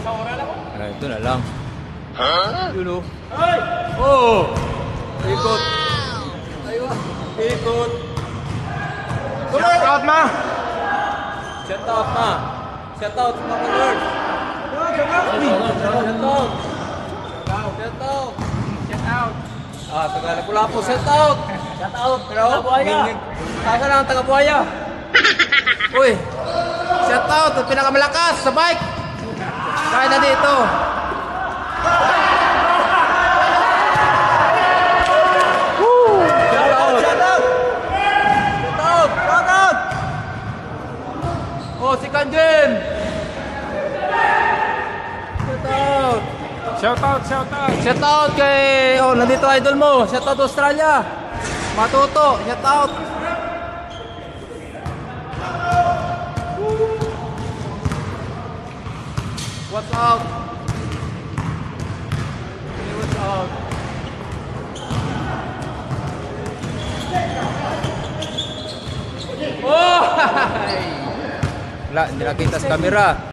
Ito na lang. Yun o. Oh! Ikot. Ikot. Shout out ma! Shout out ma. Shout out mga ka-lord. Shout out. Shout out. Ah, taga-Lapu-Lapu. Shout out. Shout out. Pero, saan ang taga-Buhaya? Uy. Shout out. Pinakamalakas sa bike. Kaya na dito. Oh, si Kanjen! Shout out! Shout out kay... Oh, nandito idol mo! Shout out Australia! Matuto! Shout out! What's out? What's out? Oh! Wala, hindi nakita sa camera.